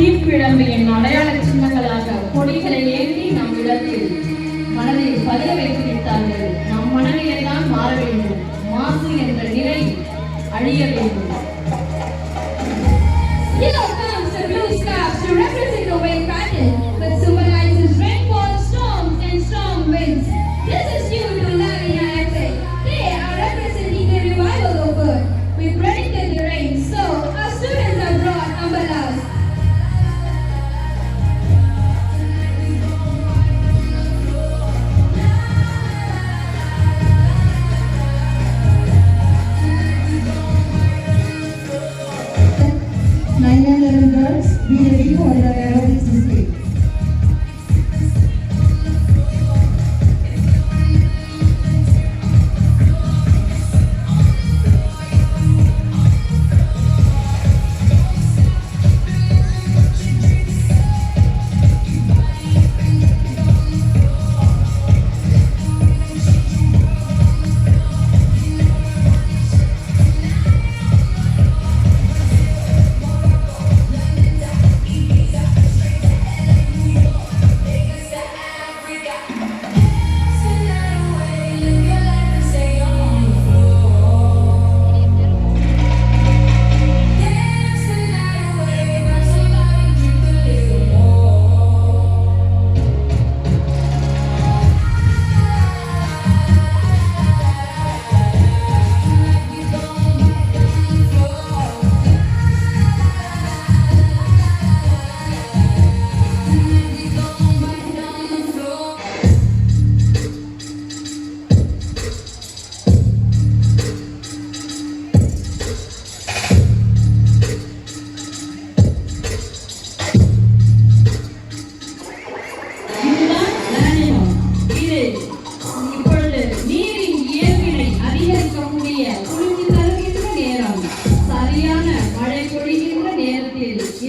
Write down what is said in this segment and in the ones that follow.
தீப்பிழம்பையின் அடையாள சின்னங்களாக கொடிகளை ஏந்தி நம் இடத்தில் மனதில் பதிய வைத்து விட்டார்கள். நம் மனநிலை தான் மாற வேண்டும். மாசு என்ற நிலை அழிய வேண்டும். Here comes the blue scarf to represent the wave pattern, which symbolizes rainfall, storms, and strong winds. This is due to La Nina effect. They are representing the revival of Earth. We predicted the rain, so our students have brought umbrellas. Girls, be ready for the aerobics display.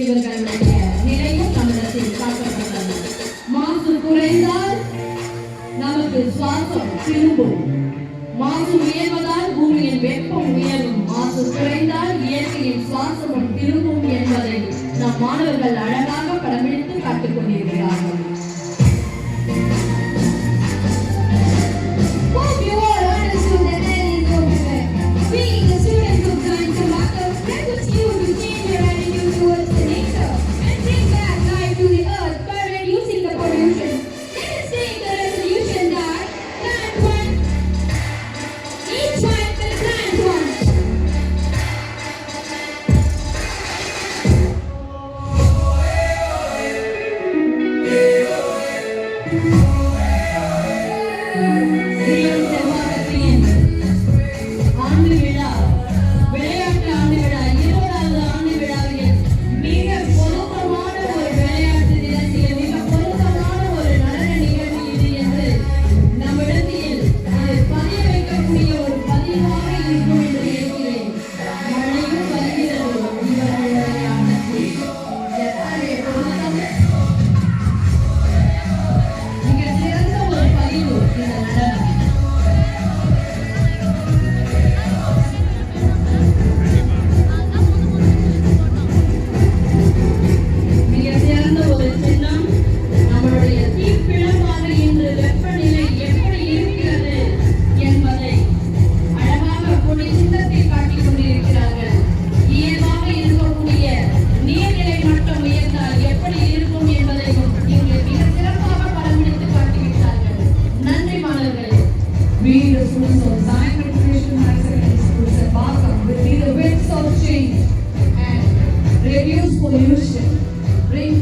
இவர்களுடைய நிலையும் நம்மிடத்தில் காட்டப்பட்டது. மாசு குறைந்தால் நமக்கு சுவாசம் திரும்பும். மாசு உயர்வதால் பூமியின் வெப்பம் உயரும். மாசு குறைந்தால் இயற்கையின் சுவாசமும் திரும்பும் என்பதை நம் மாணவர்கள் அழகாக படம்பிடித்து காட்டிக் கொண்டிருக்கிறார்கள். Reduce pollution, bring